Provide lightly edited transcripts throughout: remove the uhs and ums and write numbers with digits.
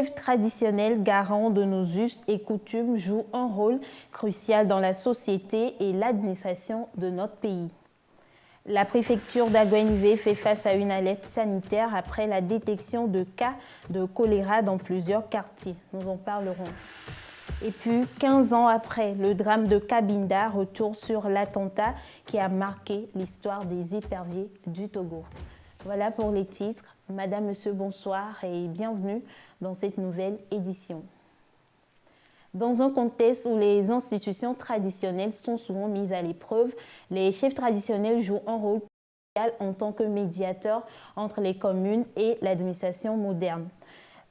chefs traditionnels garants de nos us et coutumes jouent un rôle crucial dans la société et l'administration de notre pays. La préfecture d'Aguenivé fait face à une alerte sanitaire après la détection de cas de choléra dans plusieurs quartiers. Nous en parlerons. Et puis, 15 ans après, le drame de Cabinda retourne sur l'attentat qui a marqué l'histoire des éperviers du Togo. Voilà pour les titres. Madame, Monsieur, bonsoir et bienvenue dans cette nouvelle édition. Dans un contexte où les institutions traditionnelles sont souvent mises à l'épreuve, les chefs traditionnels jouent un rôle crucial en tant que médiateurs entre les communes et l'administration moderne.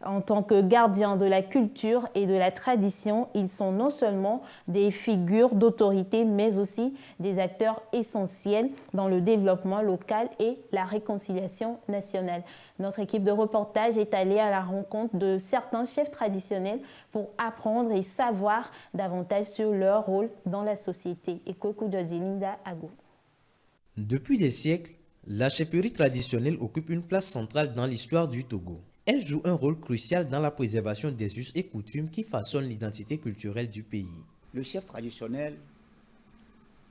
En tant que gardiens de la culture et de la tradition, ils sont non seulement des figures d'autorité, mais aussi des acteurs essentiels dans le développement local et la réconciliation nationale. Notre équipe de reportage est allée à la rencontre de certains chefs traditionnels pour apprendre et savoir davantage sur leur rôle dans la société. Ekoku de Linda Ago. Depuis des siècles, la chefferie traditionnelle occupe une place centrale dans l'histoire du Togo. Elle joue un rôle crucial dans la préservation des us et coutumes qui façonnent l'identité culturelle du pays. Le chef traditionnel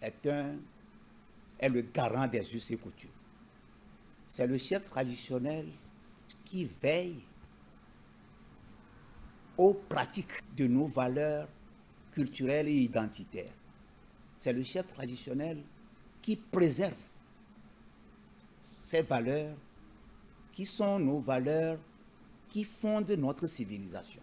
est le garant des us et coutumes. C'est le chef traditionnel qui veille aux pratiques de nos valeurs culturelles et identitaires. C'est le chef traditionnel qui préserve ces valeurs qui sont nos valeurs qui fondent notre civilisation.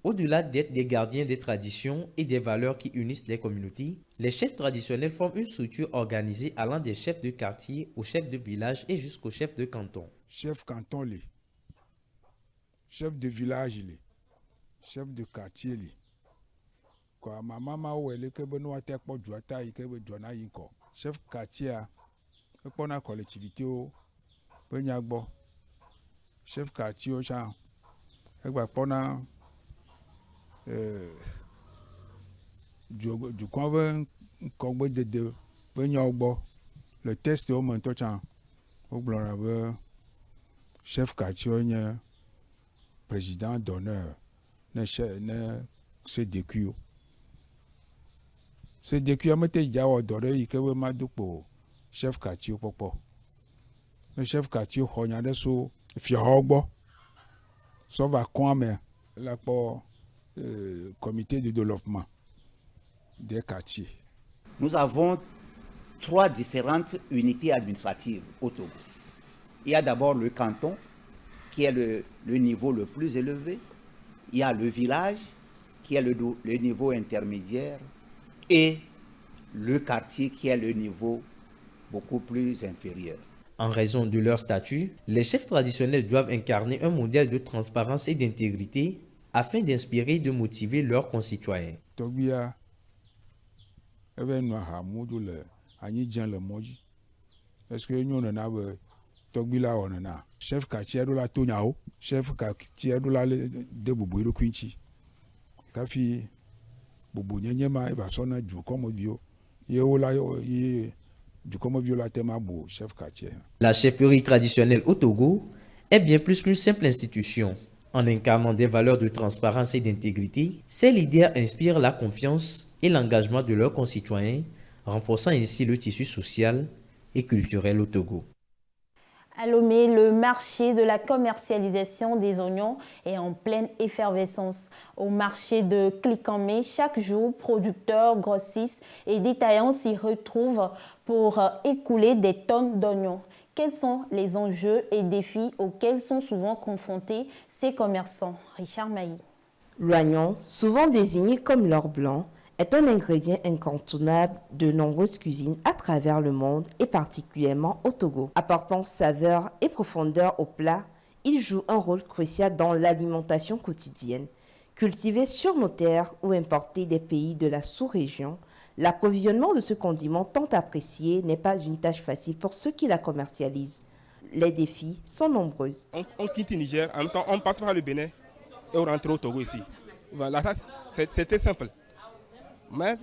Au-delà d'être des gardiens des traditions et des valeurs qui unissent les communautés, les chefs traditionnels forment une structure organisée allant des chefs de quartier aux chefs de village et jusqu'aux chefs de canton. Chef canton, chef de village, chef de quartier. Chef quartier, la collectivité, chef quartier, le test au moment chef quartier, président d'honneur, CDQ. CDQ a été doré, chef quartier, le chef quartier, on a des sous, fiorbo, ça va comme la comité de développement des quartiers. Nous avons 3 différentes unités administratives au Togo. Il y a d'abord le canton, qui est le niveau le plus élevé. Il y a le village, qui est le niveau intermédiaire. Et le quartier, qui est le niveau beaucoup plus inférieur. En raison de leur statut, les chefs traditionnels doivent incarner un modèle de transparence et d'intégrité afin d'inspirer et de motiver leurs concitoyens. Chef quartier de la Tonyao, chef quartier de la de Boubouiro Quinchi. Kafi Boubounyema, il va sonner du comme vieux. La chefferie traditionnelle au Togo est bien plus qu'une simple institution. En incarnant des valeurs de transparence et d'intégrité, ces leaders inspirent la confiance et l'engagement de leurs concitoyens, renforçant ainsi le tissu social et culturel au Togo. À Lomé, le marché de la commercialisation des oignons est en pleine effervescence. Au marché de Klikamé, chaque jour, producteurs, grossistes et détaillants s'y retrouvent pour écouler des tonnes d'oignons. Quels sont les enjeux et défis auxquels sont souvent confrontés ces commerçants? Richard Mailly. L'oignon, souvent désigné comme l'or blanc, est un ingrédient incontournable de nombreuses cuisines à travers le monde et particulièrement au Togo. Apportant saveur et profondeur au plat, il joue un rôle crucial dans l'alimentation quotidienne. Cultivé sur nos terres ou importé des pays de la sous-région, l'approvisionnement de ce condiment tant apprécié n'est pas une tâche facile pour ceux qui la commercialisent. Les défis sont nombreux. On quitte le Niger, en même temps on passe par le Bénin et on rentre au Togo ici. Voilà, c'était simple. Mais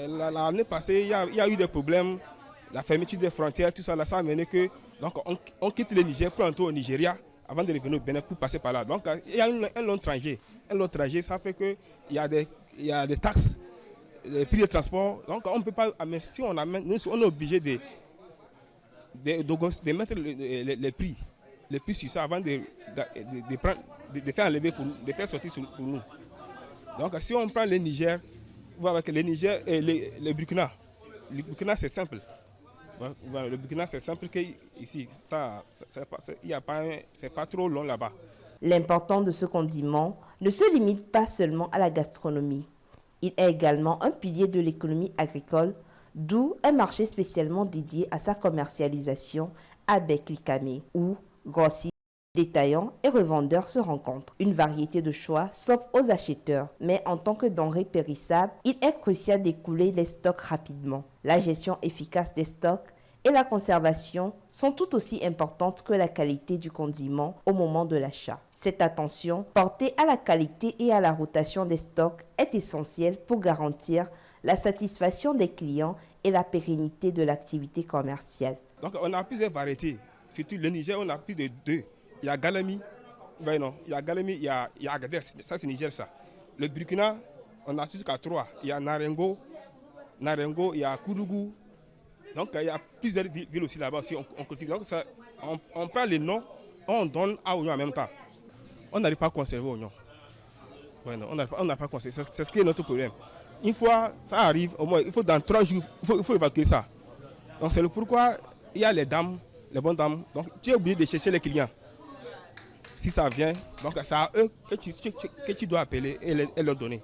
l'année passée, il y a eu des problèmes, la fermeture des frontières, tout ça, ça a mené que donc on quitte le Niger pour entrer au Nigeria avant de revenir au Bénin pour passer par là. Donc, il y a un long trajet. Un long trajet, ça fait qu'il y a des taxes, les prix de transport. Donc, on ne peut pas amener. Si on amène, nous, on est obligé de mettre les prix sur ça avant de faire enlever de faire sortir pour nous. Donc, si on prend le Niger, vous voyez que le Niger et le Burkina. Le Burkina, c'est simple. Le Burkina, c'est simple qu'ici, c'est pas trop long là-bas. L'important de ce condiment ne se limite pas seulement à la gastronomie. Il est également un pilier de l'économie agricole, d'où un marché spécialement dédié à sa commercialisation à Beklikame, où grossistes, détaillants et revendeurs se rencontrent. Une variété de choix s'offre aux acheteurs, mais en tant que denrée périssable, il est crucial d'écouler les stocks rapidement. La gestion efficace des stocks et la conservation sont tout aussi importantes que la qualité du condiment au moment de l'achat. Cette attention portée à la qualité et à la rotation des stocks est essentielle pour garantir la satisfaction des clients et la pérennité de l'activité commerciale. Donc on a plusieurs variétés. Surtout le Niger, on a plus de 2. Il y a Galami, il y a Galami, il y a Agadez, ça c'est Niger ça. Le Burkina, on a jusqu'à 3. Il y a Narengo, il y a Koudougou. Donc il y a plusieurs villes aussi là-bas aussi, on cultive. Donc ça, on prend les noms, on donne à oignon en même temps. On n'arrive pas à conserver oignon. Ouais, non, on n'arrive pas à conserver, c'est ce qui est notre problème. Une fois ça arrive, au moins, il faut dans 3 jours, il faut évacuer ça. Donc c'est le pourquoi il y a les dames, les bonnes dames. Donc tu es obligé de chercher les clients. Si ça vient, donc c'est à eux que tu dois appeler et leur donner.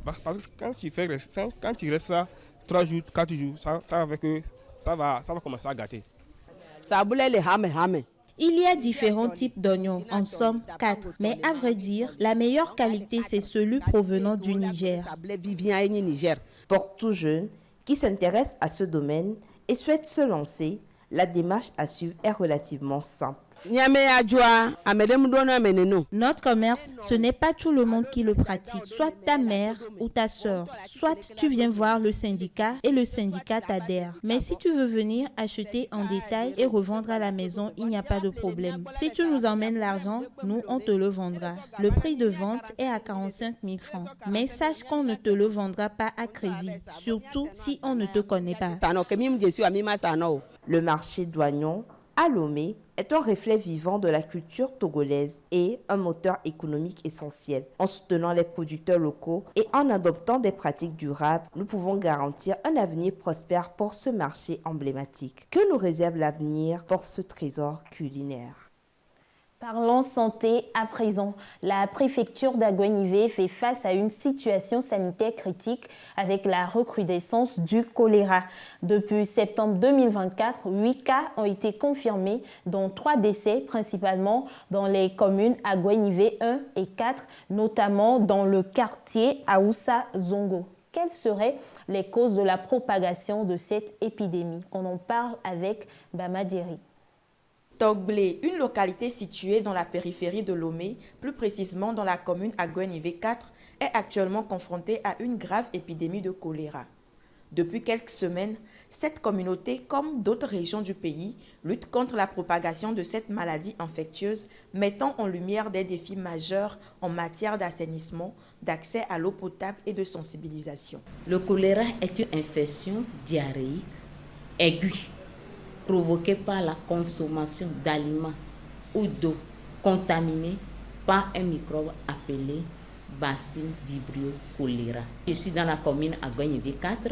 Parce que quand tu restes ça 3 jours, 4 jours, ça va commencer à gâter. Il y a différents types d'oignons, en somme 4. Mais à vrai dire, la meilleure qualité, c'est celui provenant du Niger. Pour tout jeune qui s'intéresse à ce domaine et souhaite se lancer, la démarche à suivre est relativement simple. Notre commerce, ce n'est pas tout le monde qui le pratique. Soit ta mère ou ta sœur, soit tu viens voir le syndicat et le syndicat t'adhère. Mais si tu veux venir acheter en détail et revendre à la maison, il n'y a pas de problème. Si tu nous emmènes l'argent, nous, on te le vendra. Le prix de vente est à 45 000 francs. Mais sache qu'on ne te le vendra pas à crédit, surtout si on ne te connaît pas. Le marché d'oignons à Lomé est un reflet vivant de la culture togolaise et un moteur économique essentiel. En soutenant les producteurs locaux et en adoptant des pratiques durables, nous pouvons garantir un avenir prospère pour ce marché emblématique. Que nous réserve l'avenir pour ce trésor culinaire? Parlons santé à présent. La préfecture d'Aguenivé fait face à une situation sanitaire critique avec la recrudescence du choléra. Depuis septembre 2024, 8 cas ont été confirmés, dont 3 décès, principalement dans les communes Aguenivé 1 et 4, notamment dans le quartier Aoussa Zongo. Quelles seraient les causes de la propagation de cette épidémie? On en parle avec Bamadiri. Togblé, une localité située dans la périphérie de Lomé, plus précisément dans la commune Aguenivé 4, est actuellement confrontée à une grave épidémie de choléra. Depuis quelques semaines, cette communauté, comme d'autres régions du pays, lutte contre la propagation de cette maladie infectieuse, mettant en lumière des défis majeurs en matière d'assainissement, d'accès à l'eau potable et de sensibilisation. Le choléra est une infection diarrhéique aiguë, provoquée par la consommation d'aliments ou d'eau contaminée par un microbe appelé Bacille vibrio choléra. Je suis dans la commune Aguenivé 4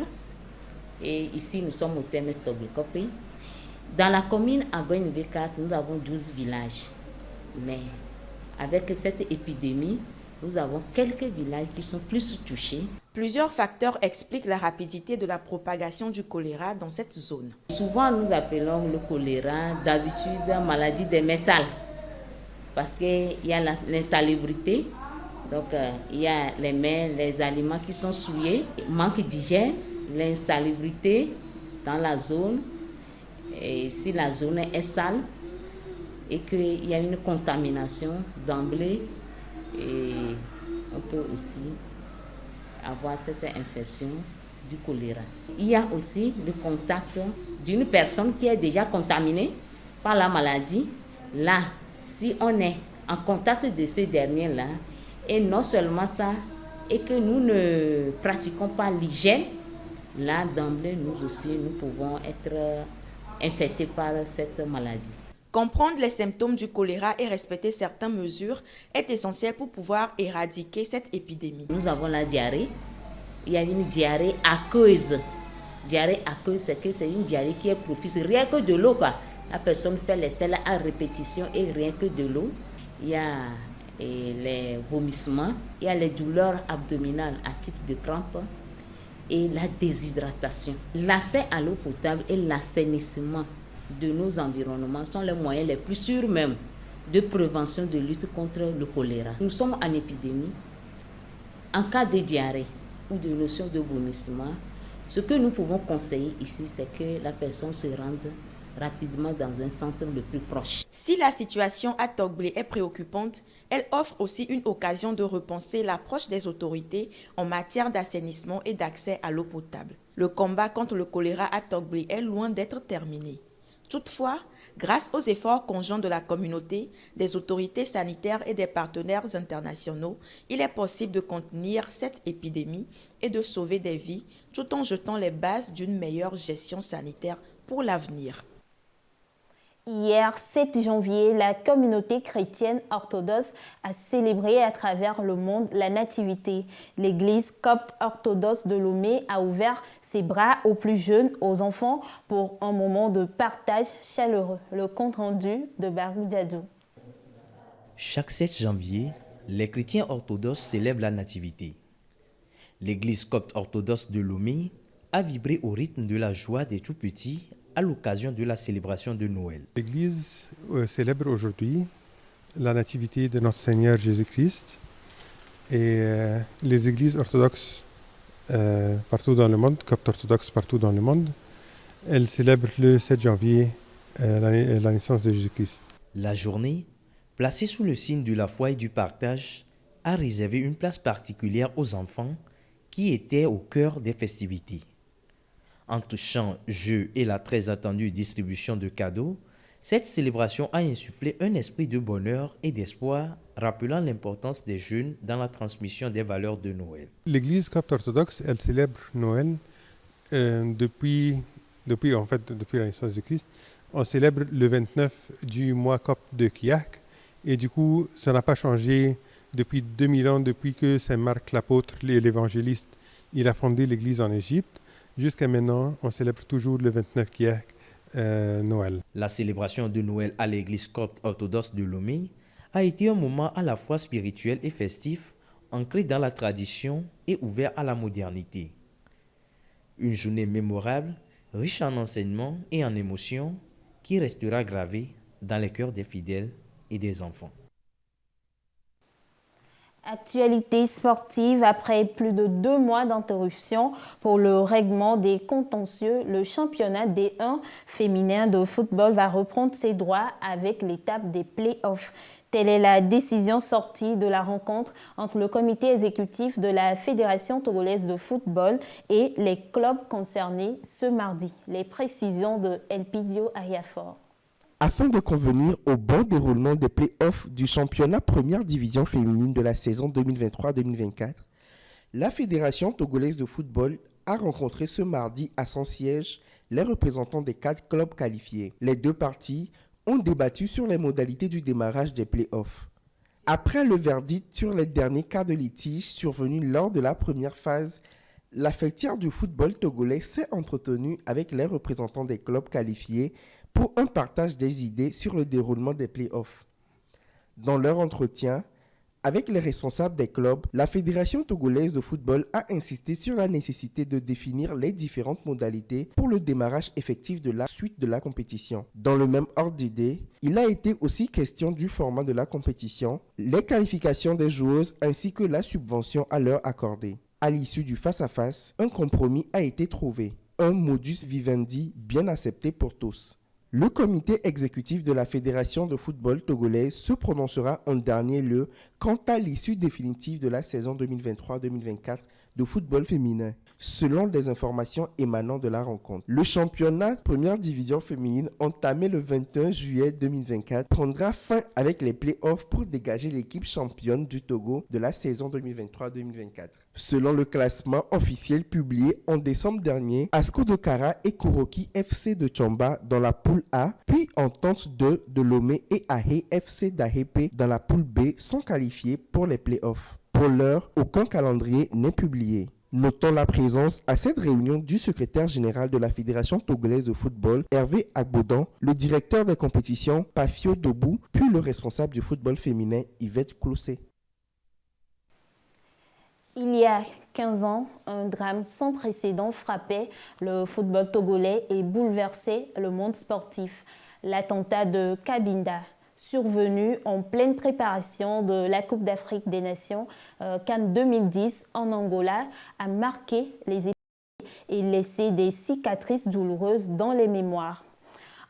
et ici nous sommes au CMS Togblé. Dans la commune Aguenivé 4, nous avons 12 villages. Mais avec cette épidémie, nous avons quelques villages qui sont plus touchés. Plusieurs facteurs expliquent la rapidité de la propagation du choléra dans cette zone. Souvent, nous appelons le choléra d'habitude maladie des mains sales parce qu'il y a l'insalubrité. Donc, il y a les mains, les aliments qui sont souillés, manque d'hygiène, l'insalubrité dans la zone. Et si la zone est sale et qu'il y a une contamination d'emblée, et on peut aussi avoir cette infection du choléra. Il y a aussi le contact d'une personne qui est déjà contaminée par la maladie. Là, si on est en contact de ces derniers-là, et non seulement ça, et que nous ne pratiquons pas l'hygiène, là, d'emblée, nous aussi, nous pouvons être infectés par cette maladie. Comprendre les symptômes du choléra et respecter certaines mesures est essentiel pour pouvoir éradiquer cette épidémie. Nous avons la diarrhée. Il y a une diarrhée aqueuse. Diarrhée aqueuse, c'est une diarrhée qui est profuse. Rien que de l'eau, quoi. La personne fait les selles à répétition et rien que de l'eau. Il y a les vomissements, il y a les douleurs abdominales à type de crampe et la déshydratation. L'accès à l'eau potable et l'assainissement de nos environnements sont les moyens les plus sûrs même de prévention de lutte contre le choléra. Nous sommes en épidémie. En cas de diarrhée ou de notion de vomissement, ce que nous pouvons conseiller ici, c'est que la personne se rende rapidement dans un centre le plus proche. Si la situation à Togblé est préoccupante, elle offre aussi une occasion de repenser l'approche des autorités en matière d'assainissement et d'accès à l'eau potable. Le combat contre le choléra à Togblé est loin d'être terminé. Toutefois, grâce aux efforts conjoints de la communauté, des autorités sanitaires et des partenaires internationaux, il est possible de contenir cette épidémie et de sauver des vies tout en jetant les bases d'une meilleure gestion sanitaire pour l'avenir. Hier, 7 janvier, la communauté chrétienne orthodoxe a célébré à travers le monde la nativité. L'église copte orthodoxe de Lomé a ouvert ses bras aux plus jeunes, aux enfants, pour un moment de partage chaleureux. Le compte rendu de Barou Diadou. Chaque 7 janvier, les chrétiens orthodoxes célèbrent la nativité. L'église copte orthodoxe de Lomé a vibré au rythme de la joie des tout-petits à l'occasion de la célébration de Noël. L'Église célèbre aujourd'hui la nativité de notre Seigneur Jésus-Christ et les églises orthodoxes partout dans le monde, coptes orthodoxes partout dans le monde, elles célèbrent le 7 janvier la naissance de Jésus-Christ. La journée, placée sous le signe de la foi et du partage, a réservé une place particulière aux enfants qui étaient au cœur des festivités. Entre chants, jeux et la très attendue distribution de cadeaux, cette célébration a insufflé un esprit de bonheur et d'espoir, rappelant l'importance des jeunes dans la transmission des valeurs de Noël. L'Église copte orthodoxe, elle célèbre Noël depuis la naissance de Christ. On célèbre le 29 du mois copte de Kiak et du coup, ça n'a pas changé depuis 2000 ans, depuis que Saint Marc l'apôtre et l'évangéliste, il a fondé l'Église en Égypte. Jusqu'à maintenant, on célèbre toujours le 29 Kiak, Noël. La célébration de Noël à l'église copte orthodoxe de Lomé a été un moment à la fois spirituel et festif, ancré dans la tradition et ouvert à la modernité. Une journée mémorable, riche en enseignements et en émotions, qui restera gravée dans les cœurs des fidèles et des enfants. Actualité sportive, après plus de 2 mois d'interruption pour le règlement des contentieux, le championnat D1 féminin de football va reprendre ses droits avec l'étape des play-offs. Telle est la décision sortie de la rencontre entre le comité exécutif de la Fédération togolaise de football et les clubs concernés ce mardi. Les précisions de Elpidio Ayafor. Afin de convenir au bon déroulement des play-offs du championnat première division féminine de la saison 2023-2024, la Fédération togolaise de football a rencontré ce mardi à son siège les représentants des 4 clubs qualifiés. Les 2 parties ont débattu sur les modalités du démarrage des play-offs. Après le verdict sur les derniers cas de litige survenus lors de la première phase, la fêtière du football togolais s'est entretenue avec les représentants des clubs qualifiés pour un partage des idées sur le déroulement des play-offs. Dans leur entretien, avec les responsables des clubs, la Fédération togolaise de football a insisté sur la nécessité de définir les différentes modalités pour le démarrage effectif de la suite de la compétition. Dans le même ordre d'idées, il a été aussi question du format de la compétition, les qualifications des joueuses ainsi que la subvention à leur accorder. À l'issue du face-à-face, un compromis a été trouvé, un modus vivendi bien accepté pour tous. Le comité exécutif de la Fédération de football togolaise se prononcera en dernier lieu quant à l'issue définitive de la saison 2023-2024 de football féminin. Selon des informations émanant de la rencontre, le championnat première division féminine entamé le 21 juillet 2024 prendra fin avec les playoffs pour dégager l'équipe championne du Togo de la saison 2023-2024. Selon le classement officiel publié en décembre dernier, Asko Dokara et Kuroki FC de Tchamba dans la poule A, puis Entente 2 de Lomé et Ahé FC d'Ahépe dans la poule B sont qualifiés pour les playoffs. Pour l'heure, aucun calendrier n'est publié. Notons la présence à cette réunion du secrétaire général de la Fédération togolaise de football, Hervé Agbodan, le directeur des compétitions, Pafio Dobou, puis le responsable du football féminin, Yvette Clossé. Il y a 15 ans, un drame sans précédent frappait le football togolais et bouleversait le monde sportif. L'attentat de Cabinda, survenu en pleine préparation de la Coupe d'Afrique des Nations CAN 2010 en Angola, a marqué les esprits et laissé des cicatrices douloureuses dans les mémoires.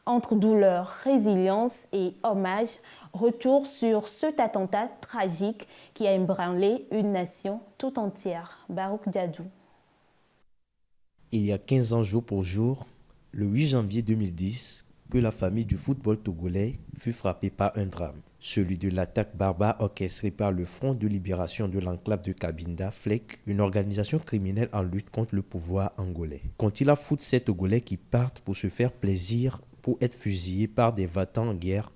Entre douleur, résilience et hommage, retour sur cet attentat tragique qui a ébranlé une nation tout entière. Barouk Diadou. Il y a 15 ans jour pour jour, le 8 janvier 2010, que la famille du football togolais fut frappée par un drame, celui de l'attaque barbare orchestrée par le Front de libération de l'enclave de Cabinda, FLEC, une organisation criminelle en lutte contre le pouvoir angolais. Qu'ont-ils à foutre ces Togolais qui partent pour se faire plaisir, pour être fusillés par des va-t-en en guerre,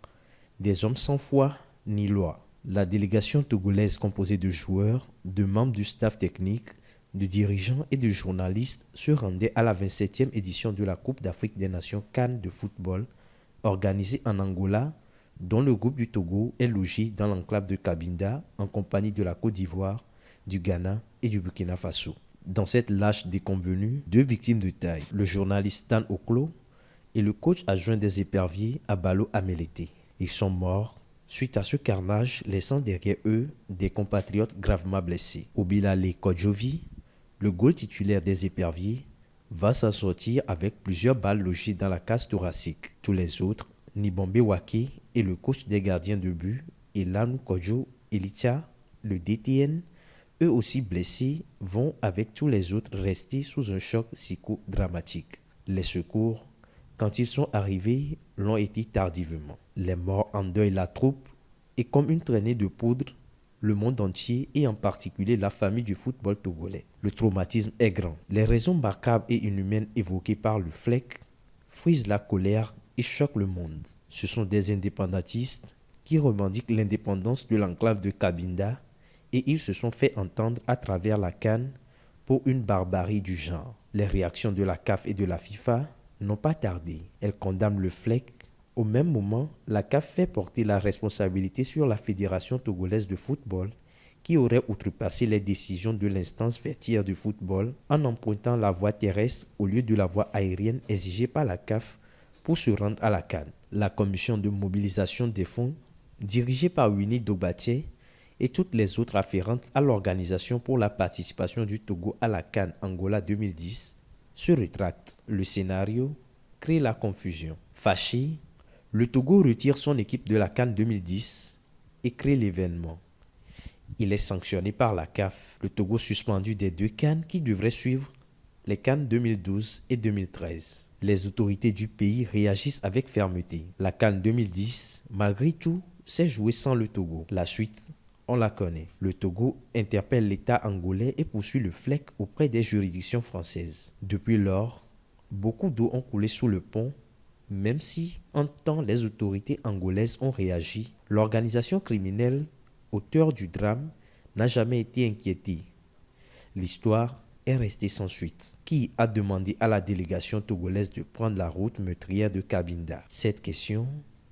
des hommes sans foi ni loi? La délégation togolaise composée de joueurs, de membres du staff technique, de dirigeants et de journalistes se rendait à la 27e édition de la Coupe d'Afrique des Nations CAN de football organisée en Angola, dont le groupe du Togo est logé dans l'enclave de Cabinda en compagnie de la Côte d'Ivoire, du Ghana et du Burkina Faso. Dans cette lâche déconvenue, 2 victimes de taille, le journaliste Stan Oklo et le coach adjoint des éperviers Abalo Amelete. Ils sont morts suite à ce carnage, laissant derrière eux des compatriotes gravement blessés. Obilale Kodjovi, le goal titulaire des éperviers, va s'en sortir avec plusieurs balles logées dans la cage thoracique. Tous les autres, Nibombe Wake et le coach des gardiens de but, Elanu Kodjo Elicha, le DTN, eux aussi blessés, vont avec tous les autres rester sous un choc psychodramatique. Les secours, quand ils sont arrivés, l'ont été tardivement. Les morts endeuillent la troupe et comme une traînée de poudre, le monde entier et en particulier la famille du football togolais. Le traumatisme est grand. Les raisons macabres et inhumaines évoquées par le FLEC frisent la colère et choquent le monde. Ce sont des indépendantistes qui revendiquent l'indépendance de l'enclave de Cabinda et ils se sont fait entendre à travers la CAN pour une barbarie du genre. Les réactions de la CAF et de la FIFA n'ont pas tardé. Elles condamnent le FLEC. Au même moment, la CAF fait porter la responsabilité sur la Fédération togolaise de football qui aurait outrepassé les décisions de l'instance faîtière du football en empruntant la voie terrestre au lieu de la voie aérienne exigée par la CAF pour se rendre à la CAN. La commission de mobilisation des fonds, dirigée par Winnie Dobaché et toutes les autres afférentes à l'organisation pour la participation du Togo à la CAN Angola 2010, se rétracte. Le scénario crée la confusion. Fâché, le Togo retire son équipe de la CAN 2010 et crée l'événement. Il est sanctionné par la CAF. Le Togo suspendu des 2 CAN qui devraient suivre les CAN 2012 et 2013. Les autorités du pays réagissent avec fermeté. La CAN 2010, malgré tout, s'est jouée sans le Togo. La suite, on la connaît. Le Togo interpelle l'État angolais et poursuit le FLEC auprès des juridictions françaises. Depuis lors, beaucoup d'eau ont coulé sous le pont. Même si, en temps, les autorités angolaises ont réagi, l'organisation criminelle, auteur du drame, n'a jamais été inquiétée. L'histoire est restée sans suite. Qui a demandé à la délégation togolaise de prendre la route meurtrière de Cabinda? Cette question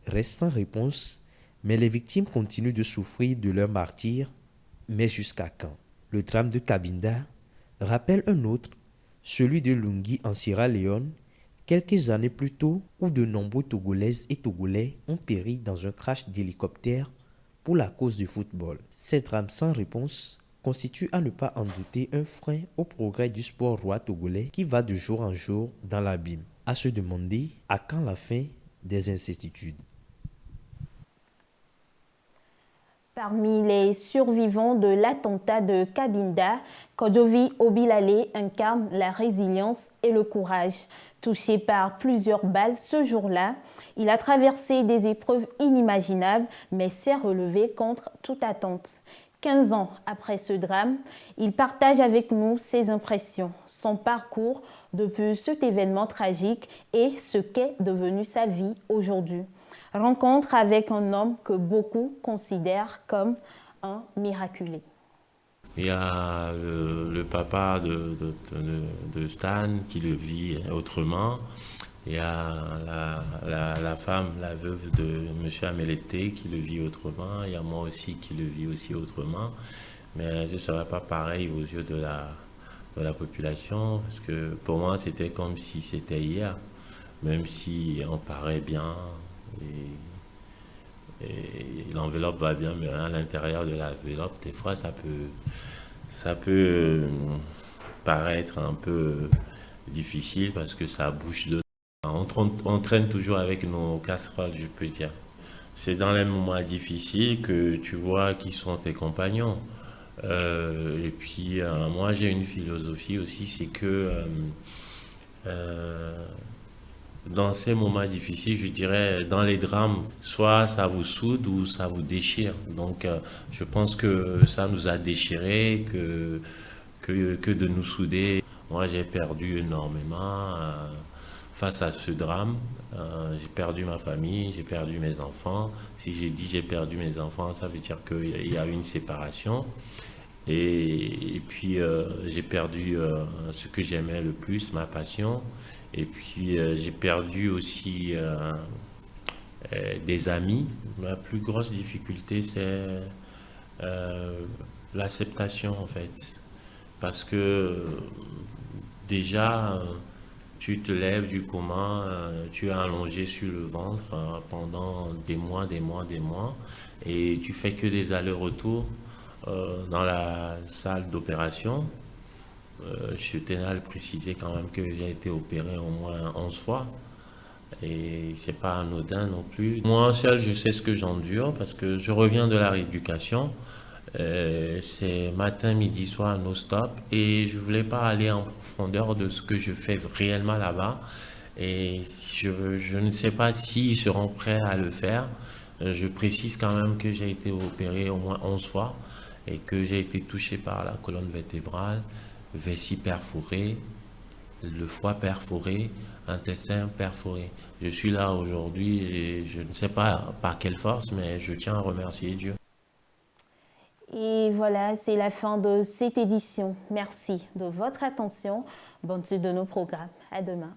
reste sans réponse, mais les victimes continuent de souffrir de leur martyre. Mais jusqu'à quand? Le drame de Cabinda rappelle un autre, celui de Lungi en Sierra Leone, quelques années plus tôt, où de nombreux Togolaises et Togolais ont péri dans un crash d'hélicoptère pour la cause du football. Ces drames sans réponse constituent à ne pas en douter un frein au progrès du sport roi togolais qui va de jour en jour dans l'abîme. À se demander à quand la fin des incertitudes. Parmi les survivants de l'attentat de Cabinda, Kojovi Obilale incarne la résilience et le courage. Touché par plusieurs balles ce jour-là, il a traversé des épreuves inimaginables, mais s'est relevé contre toute attente. 15 ans après ce drame, il partage avec nous ses impressions, son parcours depuis cet événement tragique et ce qu'est devenu sa vie aujourd'hui. Rencontre avec un homme que beaucoup considèrent comme un miraculé. Il y a le papa de Stan qui le vit autrement. Il y a la femme, la veuve de M. Amelete qui le vit autrement. Il y a moi aussi qui le vis aussi autrement. Mais ce ne serait pas pareil aux yeux de la population, parce que pour moi c'était comme si c'était hier, même si on paraît bien et l'enveloppe va bien, mais à l'intérieur de l'enveloppe, des fois ça peut paraître un peu difficile parce que ça bouge de... On traîne toujours avec nos casseroles, je peux dire. C'est dans les moments difficiles que tu vois qui sont tes compagnons. Et puis, moi, j'ai une philosophie aussi, c'est que dans ces moments difficiles, je dirais, dans les drames, soit ça vous soude ou ça vous déchire. Donc, je pense que ça nous a déchirés que de nous souder. Moi, j'ai perdu énormément face à ce drame. J'ai perdu ma famille, j'ai perdu mes enfants. Si j'ai dit j'ai perdu mes enfants, ça veut dire qu'il y a eu une séparation. Et puis, j'ai perdu ce que j'aimais le plus, ma passion. Et puis, j'ai perdu aussi des amis. Ma plus grosse difficulté, c'est l'acceptation, en fait. Parce que déjà, tu te lèves du coma, tu es allongé sur le ventre pendant des mois, et tu fais que des allers-retours dans la salle d'opération. Je tenais à le préciser quand même que j'ai été opéré au moins 11 fois. Et c'est pas anodin non plus. Moi seul, je sais ce que j'endure parce que je reviens de la rééducation. C'est matin, midi, soir, non-stop. Et je voulais pas aller en profondeur de ce que je fais réellement là-bas. Et je ne sais pas s'ils seront prêts à le faire. Je précise quand même que j'ai été opéré au moins 11 fois et que j'ai été touché par la colonne vertébrale, vessie perforée, le foie perforé, intestin perforé. Je suis là aujourd'hui et je ne sais pas par quelle force, mais je tiens à remercier Dieu. Et voilà, c'est la fin de cette édition. Merci de votre attention. Bonne suite de nos programmes. À demain.